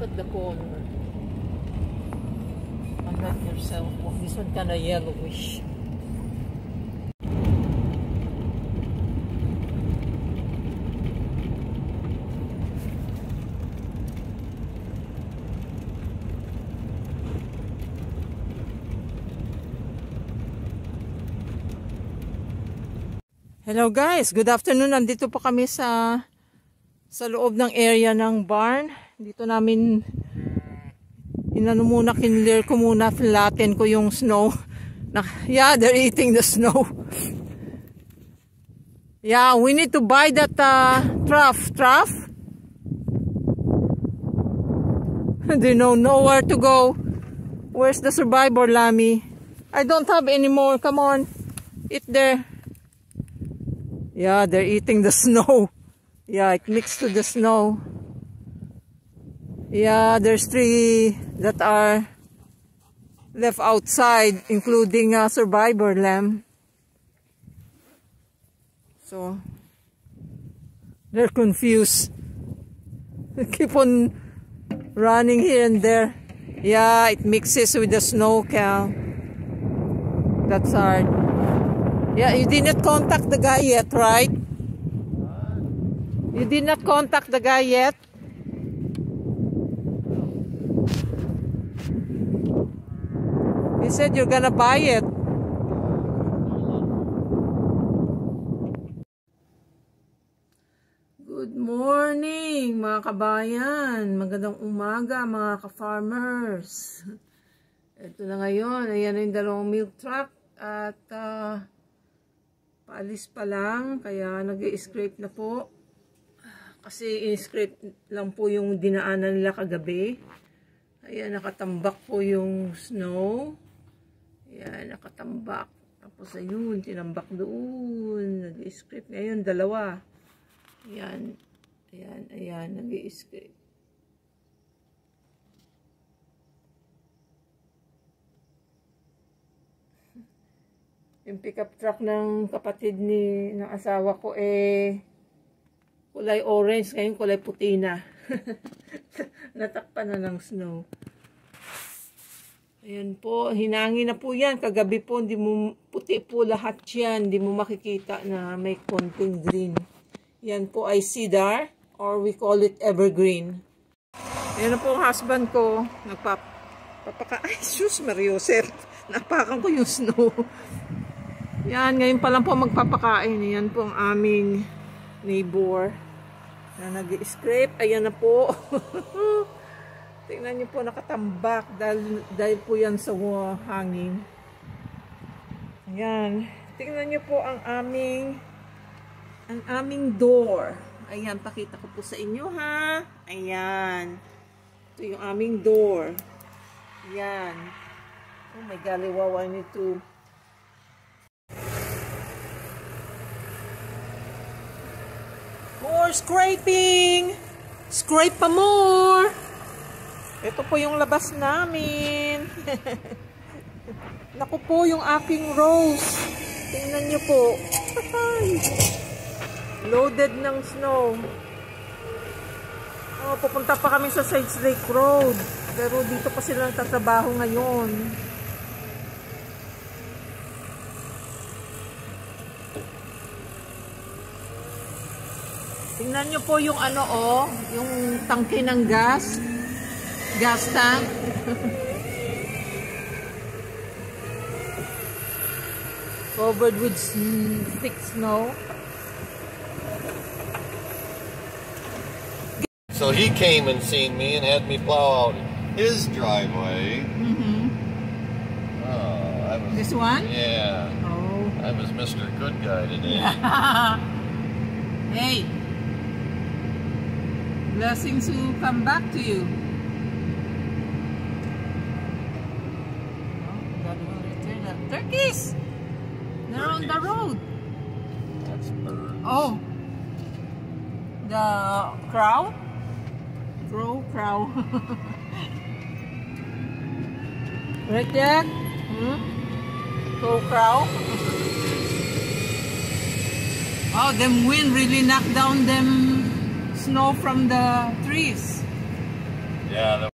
at the color. Unlike yourself. This one kind of yellowish. Hello guys, good afternoon. Nandito po kami sa loob ng area ng barn. Dito namin kinlear ko muna, flatten ko yung snow. Yeah, they're eating the snow. Yeah, we need to buy that trough. They know nowhere to go. Where's the survivor, Lammy? I don't have any more. Come on, eat there. Yeah, they're eating the snow. Yeah, it mixed to the snow. Yeah, there's 3 that are left outside, including a survivor lamb. So, they're confused. They keep on running here and there. Yeah, it mixes with the snow, Cal. That's hard. Yeah, you did not contact the guy yet, right? You did not contact the guy yet? He said you're gonna buy it. Good morning, mga kabayan. Magandang umaga, mga ka-farmers. Ito na ngayon. Ayan na yung 2 milk truck. At paalis pa lang, kaya nag-i-scrape na po. Kasi i-scrape lang po yung dinaanan nila kagabi. Ayan, nakatambak po yung snow. Ayan, nakatambak. Tapos ayun, tinambak doon. Nag-i-scrape. Ngayon, 2. Ayan, ayan, nag-i-scrape. Yung pickup truck ng kapatid ng asawa ko kulay orange, ngayon kulay puti na. Natakpan na ng snow. Ayan po, hinangin na po yan. Kagabi po, hindi mo, puti po lahat yan. Hindi mo makikita na may konting green. Yan po ay cedar, or we call it evergreen. Ayan na po ang husband ko. Ay, sus, Mariosep. Napakan ko yung snow. Yan, ngayon pa lang po magpapakain. Yan po ang aming neighbor na nag-scrape. Ayan na po. Tingnan niyo po, nakatambak dahil po yan sa hangin. Ayan. Tingnan niyo po ang aming door. Ayan, pakita ko po sa inyo, ha. Ayan. Ito yung aming door. Ayan. Oh my God, wow, I need to... More scraping! Scrape pa more! Ito po yung labas namin. Naku po yung aking rose. Tingnan nyo po. Loaded ng snow. Oh, pupunta pa kami sa Sage Lake Road. Pero dito pa sila nagtatrabaho ngayon. Tingnan nyo po yung yung tangke ng gas. Gas tank. Covered with thick snow. So he came and seen me and had me plow out his driveway. Oh, this one? Yeah. Oh. I was Mr. Good Guy today. Hey. Blessings will come back to you. Oh, God will return the turkeys. They're on the road. That's birds. Oh. The crow? Crow. Right there? Crow. Oh, them wind really knocked down them snow from the trees. Yeah.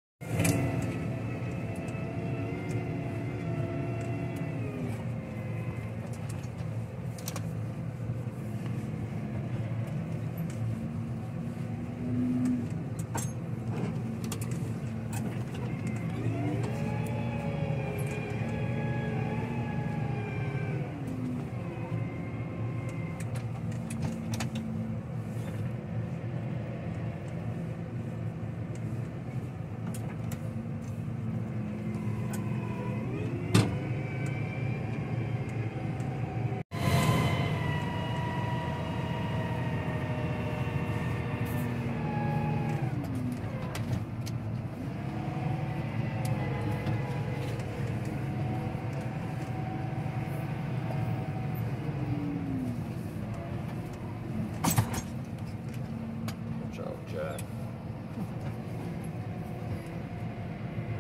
Jack.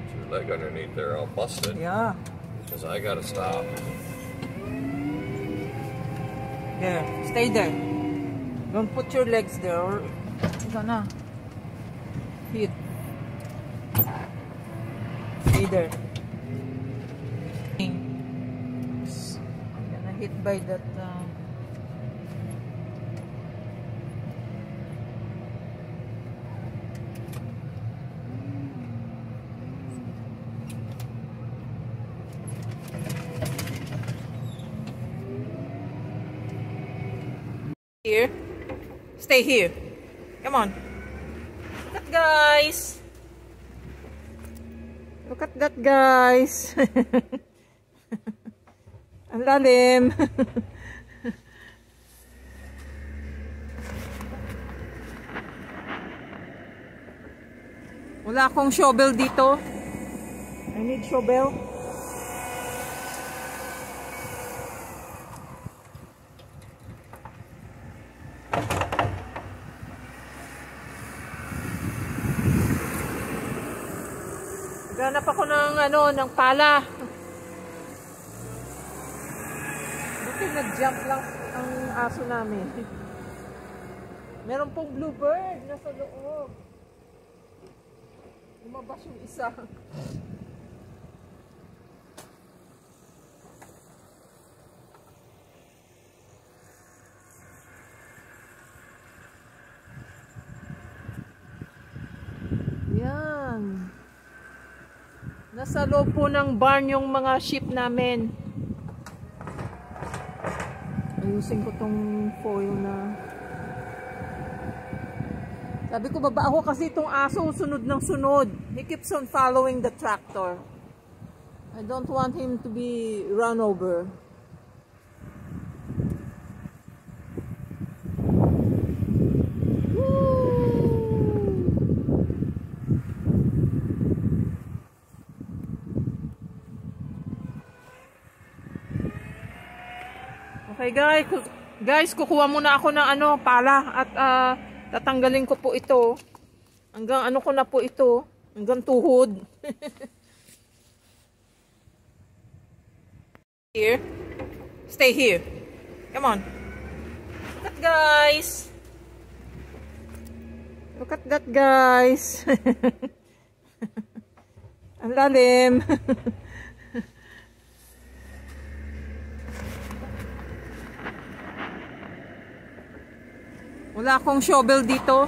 Get your leg underneath there, I'll bust it. Yeah. Because I gotta stop. There. Stay there. Don't put your legs there or gonna hit. Stay there. I'm gonna hit by that here. Stay here. Come on. Look at guys. Look at that guys. Ang lalim. Wala akong shovel dito. I need shovel. Ganap ako ng pala. Buti nag-jump lang ang aso namin. Meron pong bluebird nasa loob. Lumabas yung isa. Yan. Nasa loob po ng barn yung mga sheep namin. Ayusin ko tong foil na. Sabi ko baba ako kasi itong aso sunod ng sunod. He keeps on following the tractor. I don't want him to be run over. Okay guys, kukuha muna ako ng pala at tatanggalin ko po ito. Hanggang ko na po ito, hanggang tuhod. Here. Stay here. Come on. Look at guys. Look at that guys. Ang lalim. Wala akong shovel dito.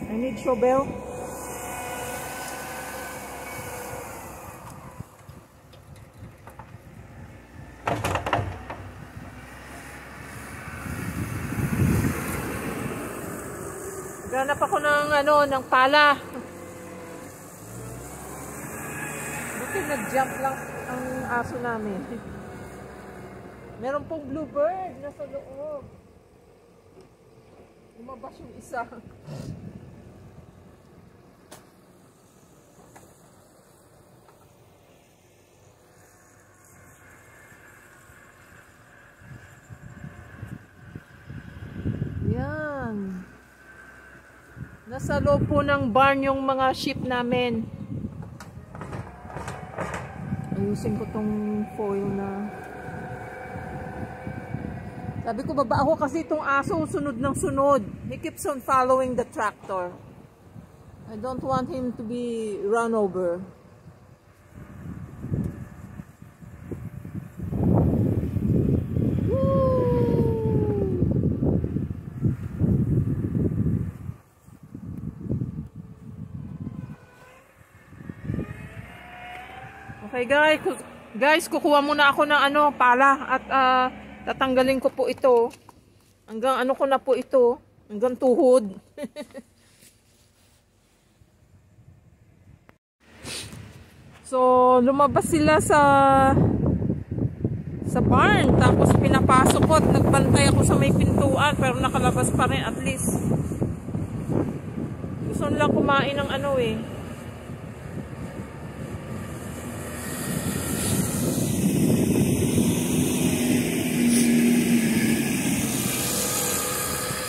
I need shovel. Ganap ako ng pala. Buti nag-jump lang ang aso namin. Meron pong bluebird nasa loob. Lumabas yung isa. Yan. Nasa loob po ng barn yung mga sheep namin. Ayusin ko tong foil na. Sabi ko baba ako kasi itong aso sunod ng sunod. He keeps on following the tractor. I I don't want him to be run over. Okay guys, kukuha muna ako ng pala at tatanggalin ko po ito. Hanggang ko na po ito, hanggang tuhod. So, lumabas sila sa barn, tapos pinapasok ko at nagbantay ako sa may pintuan, pero nakalabas pa rin at least. Gusto nilang kumain ng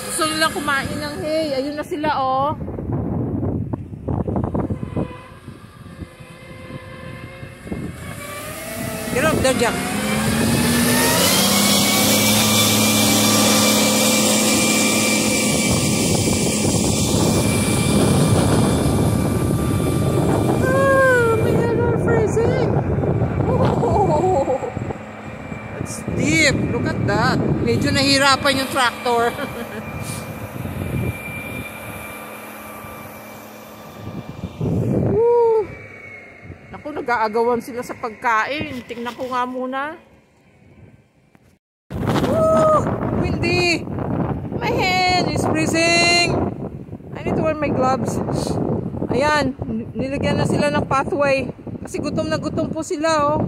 Gusto nilang kumain ng hay. Ayun na sila, oh. Get up there, Jack. Oh my God, we're freezing. Oh, that's deep. Look at that. Medyo nahirapan yung tractor. Nag-aagawan sila sa pagkain. Tingnan ko nga muna. Woo! Windy! My hand is freezing! I need to wear my gloves. Ayan, nilagyan na sila ng pathway. Kasi gutom na gutom po sila, oh.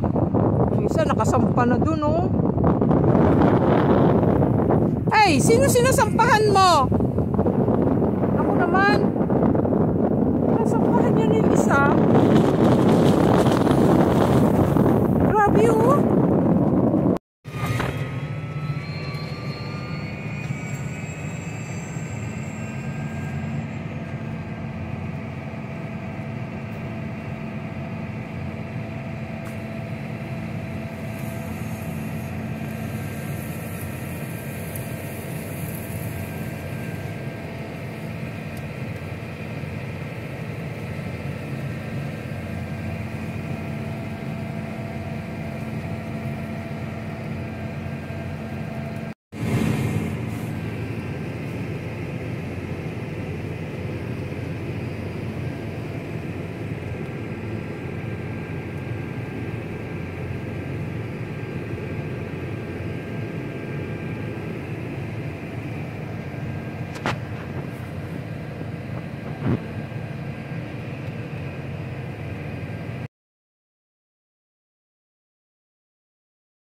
Yung isa nakasampa na dun, oh. Hey, sino sinasampahan mo? Ako naman. Nasampahan niya yung isa.